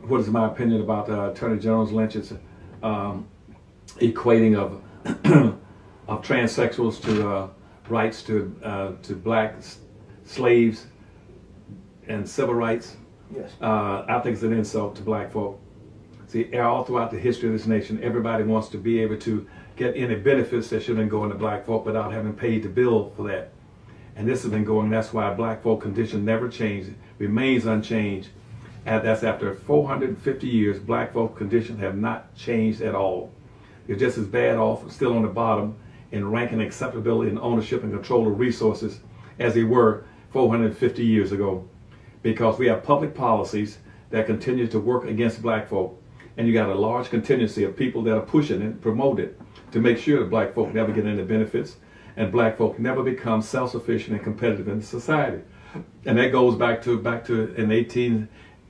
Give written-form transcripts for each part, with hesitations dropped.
what is my opinion about Attorney General's Lynch's equating of of transsexuals to rights to black slaves and civil rights. Yes. I think it's an insult to black folk. See, all throughout the history of this nation, everybody wants to be able to get any benefits that should have been going to black folk without having paid the bill for that. And this has been going, that's why black folk condition never changed, remains unchanged. And that's after 450 years, black folk condition have not changed at all. They're just as bad off, still on the bottom, in ranking acceptability and ownership and control of resources as they were 450 years ago. Because we have public policies that continue to work against black folk. And you got a large contingency of people that are pushing it, promote it, to make sure that black folk never get any benefits and black folk never become self-sufficient and competitive in society. And that goes back to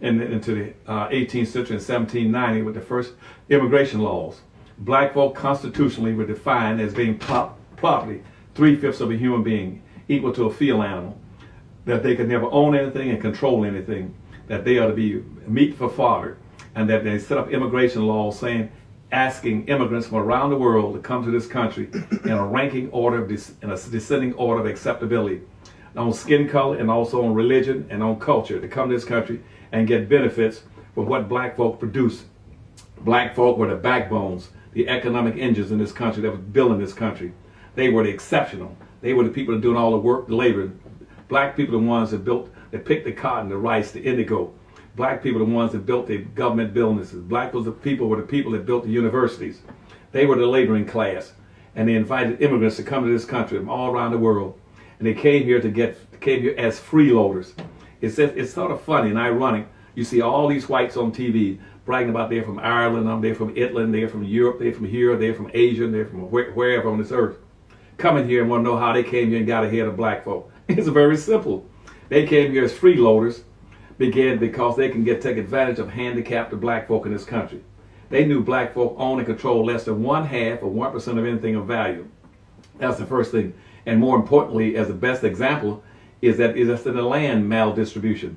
into the 18th century in 1790 with the first immigration laws. Black folk constitutionally were defined as being property, 3/5 of a human being, equal to a field animal, that they could never own anything and control anything, that they are to be meat for fodder, and that they set up immigration laws saying, asking immigrants from around the world to come to this country in a ranking order, in a descending order of acceptability, on skin color and also on religion and on culture, to come to this country and get benefits from what black folk produce. Black folk were the backbones, the economic engines in this country that was building this country. They were the exceptional. They were the people that doing all the work, the labor. Black people are the ones that picked the cotton, the rice, the indigo. Black people are the ones that built the government businesses. Black people were the people that built the universities. They were the laboring class. And they invited immigrants to come to this country from all around the world. And they came here as freeloaders. It's sort of funny and ironic. You see all these whites on TV bragging about they're from Ireland, they're from Italy, they're from Europe, they're from here, they're from Asia, they're from wherever on this earth. Coming here and want to know how they came here and got ahead of black folk. It's very simple. They came here as freeloaders, because they can take advantage of handicapped black folk in this country. They knew black folk own and control less than 1/2 or 1% of anything of value. That's the first thing. And more importantly, as the best example, is that it's in the land maldistribution.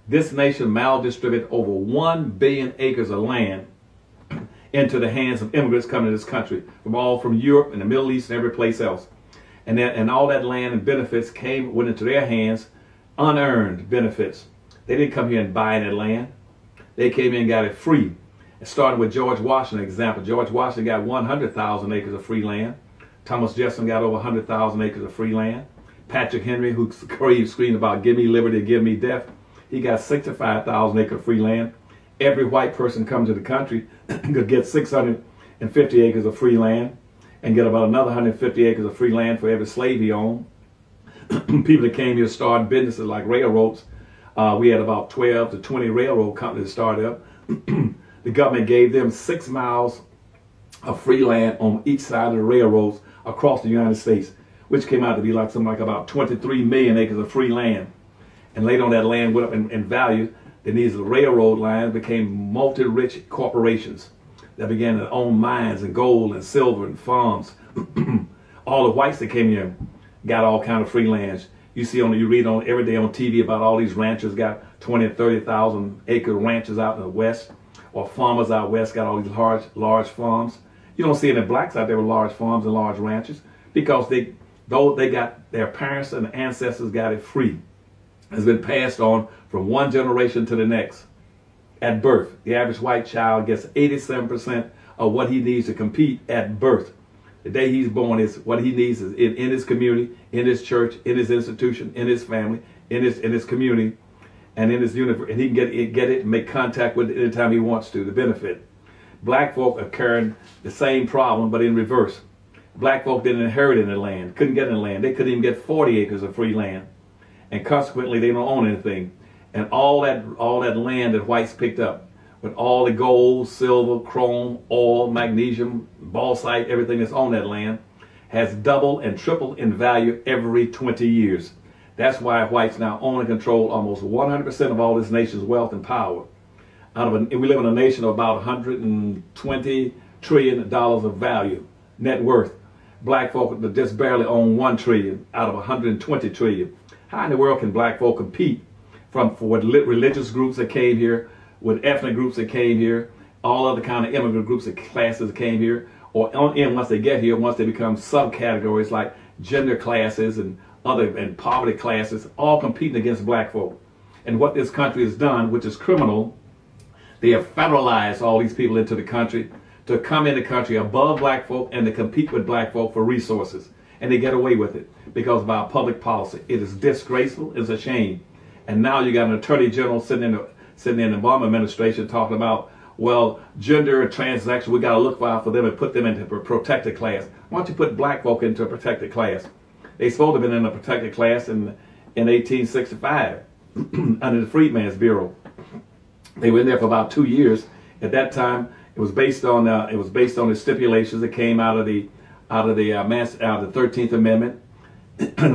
This nation maldistributed over 1 billion acres of land into the hands of immigrants coming to this country from Europe and the Middle East and every place else. And all that land and benefits went into their hands, unearned benefits. They didn't come here and buy that land. They came in and got it free. Starting with George Washington example. George Washington got 100,000 acres of free land. Thomas Jefferson got over 100,000 acres of free land. Patrick Henry, who screamed about give me liberty, give me death, he got 65,000 acres of free land. Every white person coming to the country could get 650 acres of free land and get about another 150 acres of free land for every slave he owned. People that came here started businesses like railroads. We had about 12 to 20 railroad companies that started up. The government gave them 6 miles of free land on each side of the railroads across the United States, which came out to be something like about 23 million acres of free land. And later on that land went up in value. Then these railroad lines became multi-rich corporations that began to own mines and gold and silver and farms. All the whites that came here got all kind of free lands. You read on every day on TV about all these ranchers got 20 and 30,000 acre ranches out in the West, or farmers out West got all these large farms. You don't see any blacks out there with large farms and large ranches because they got their parents and ancestors got it free. It's been passed on from one generation to the next. At birth, the average white child gets 87% of what he needs to compete at birth. The day he's born is what he needs is in his community, in his church, in his institution, in his family, in his community, and in his universe, and he can get it and make contact with it anytime he wants to benefit. Black folk are carrying the same problem, but in reverse. Black folk didn't inherit any land, couldn't get any land. They couldn't even get 40 acres of free land, and consequently they don't own anything. And all that land that whites picked up, with all the gold, silver, chrome, oil, magnesium, bauxite, everything that's on that land, has doubled and tripled in value every 20 years. That's why whites now own and control almost 100% of all this nation's wealth and power. We live in a nation of about $120 trillion of value, net worth. Black folk just barely own 1 trillion out of 120 trillion. How in the world can black folk compete for religious groups that came here with ethnic groups that came here, all other kind of immigrant groups and classes that came here, or once they get here, once they become subcategories like gender classes and poverty classes, all competing against black folk. And what this country has done, which is criminal, they have federalized all these people into the country to come in the country above black folk and to compete with black folk for resources. And they get away with it because of our public policy. It is disgraceful. It's a shame. And now you got an attorney general sitting in the Obama administration talking about, well, gender and transaction, we got to look for them and put them into a protected class. Why don't you put black folk into a protected class? They supposed to have been in a protected class in 1865 under the Freedmen's Bureau. They were in there for about 2 years. At that time, it was based on the stipulations that came out of the 13th Amendment,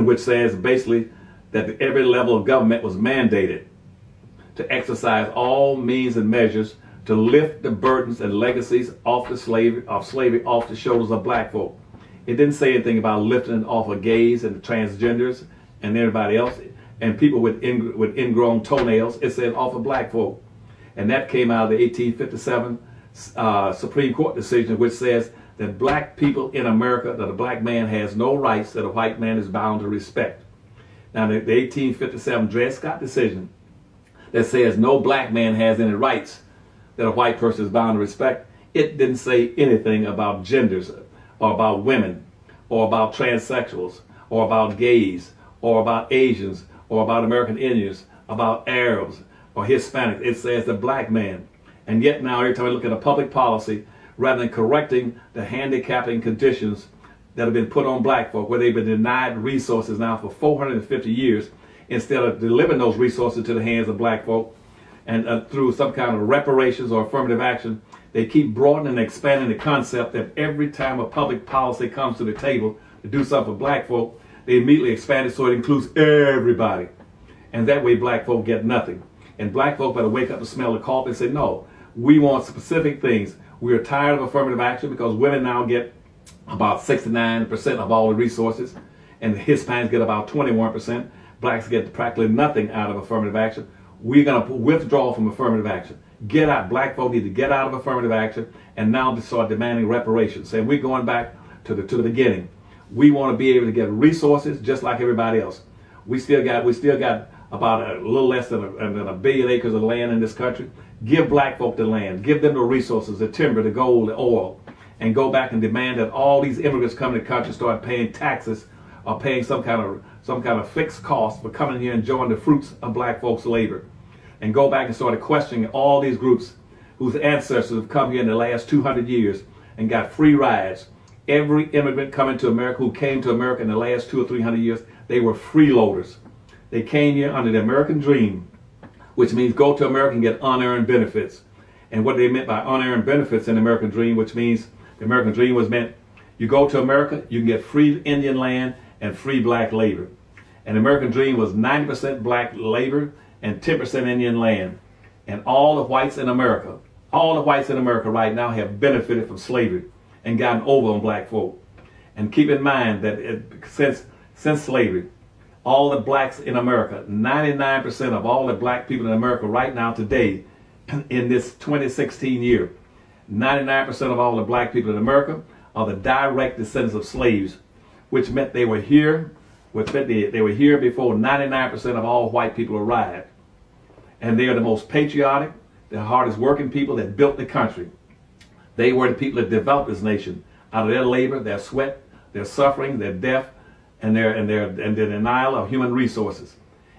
which says basically that every level of government was mandated to exercise all means and measures to lift the burdens and legacies of slavery off the shoulders of black folk. It didn't say anything about lifting it off of gays and transgenders and everybody else and people with ingrown toenails. It said off of black folk. And that came out of the 1857 Supreme Court decision, which says that black people in America, that a black man has no rights that a white man is bound to respect. Now, the 1857 Dred Scott decision that says no black man has any rights that a white person is bound to respect, it didn't say anything about genders or about women or about transsexuals or about gays or about Asians or about American Indians, about Arabs or Hispanics. It says the black man. And yet now every time we look at a public policy, rather than correcting the handicapping conditions that have been put on black folk, where they've been denied resources now for 450 years, instead of delivering those resources to the hands of black folk, and through some kind of reparations or affirmative action, they keep broadening and expanding the concept that every time a public policy comes to the table to do something for black folk, they immediately expand it so it includes everybody. And that way black folk get nothing. And black folk better wake up and smell the coffee and say, no, we want specific things. We are tired of affirmative action because women now get about 69% of all the resources, and the Hispanics get about 21%. Blacks get practically nothing out of affirmative action. We're going to withdraw from affirmative action. Get out. Black folk need to get out of affirmative action and now start demanding reparations. Saying we're going back to the beginning. We want to be able to get resources just like everybody else. We still got about a little less than a billion acres of land in this country. Give black folk the land. Give them the resources, the timber, the gold, the oil, and go back and demand that all these immigrants come to the country start paying taxes or paying some kind of fixed cost for coming here and enjoying the fruits of black folks' labor. And go back and start questioning all these groups whose ancestors have come here in the last 200 years and got free rides. Every immigrant coming to America who came to America in the last 200 or 300 years, they were freeloaders. They came here under the American dream, which means go to America and get unearned benefits. And what they meant by unearned benefits in the American dream, which means the American dream was meant you go to America, you can get free Indian land and free black labor. And the American dream was 90% black labor and 10% Indian land. And all the whites in America right now have benefited from slavery and gotten over on black folk. And keep in mind that since slavery, all the blacks in America, 99% of all the black people in America right now today, in this 2016 year, 99% of all the black people in America are the direct descendants of slaves, which meant they were here, they were here before 99% of all white people arrived. And they are the most patriotic, the hardest working people that built the country. They were the people that developed this nation out of their labor, their sweat, their suffering, their death, and their denial of human resources.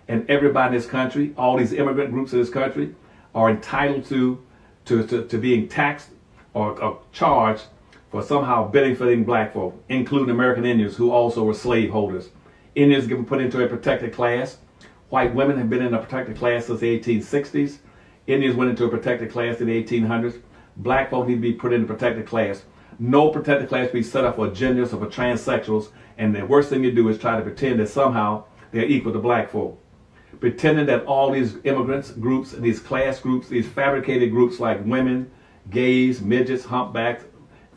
And everybody in this country, all these immigrant groups in this country, are entitled to being taxed or charged for somehow benefiting black folk, including American Indians who also were slave holders. Indians get put into a protected class. White women have been in a protected class since the 1860s. Indians went into a protected class in the 1800s. Black folk need to be put in a protected class. No protected class be set up for genders or for transsexuals, and the worst thing you do is try to pretend that somehow they're equal to black folk. Pretending that all these immigrants groups, these class groups, these fabricated groups like women, gays, midgets, humpbacks,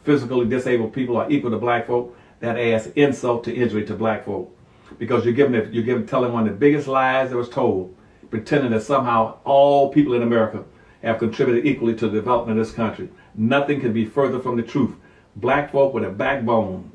physically disabled people are equal to black folk, that adds insult to injury to black folk. Because telling one of the biggest lies that was told, pretending that somehow all people in America have contributed equally to the development of this country. Nothing can be further from the truth. Black folk with a backbone,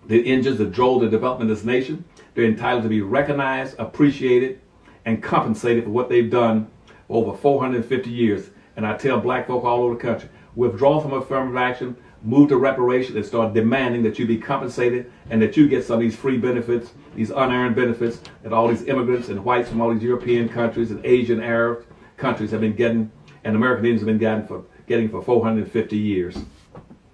the engines that drove the development of this nation, they're entitled to be recognized, appreciated, and compensated for what they've done over 450 years. And I tell black folk all over the country, withdraw from affirmative action, move to reparations, and start demanding that you be compensated and that you get some of these free benefits, these unearned benefits that all these immigrants and whites from all these European countries and Asian Arab countries have been getting, and American Indians have been getting for 450 years.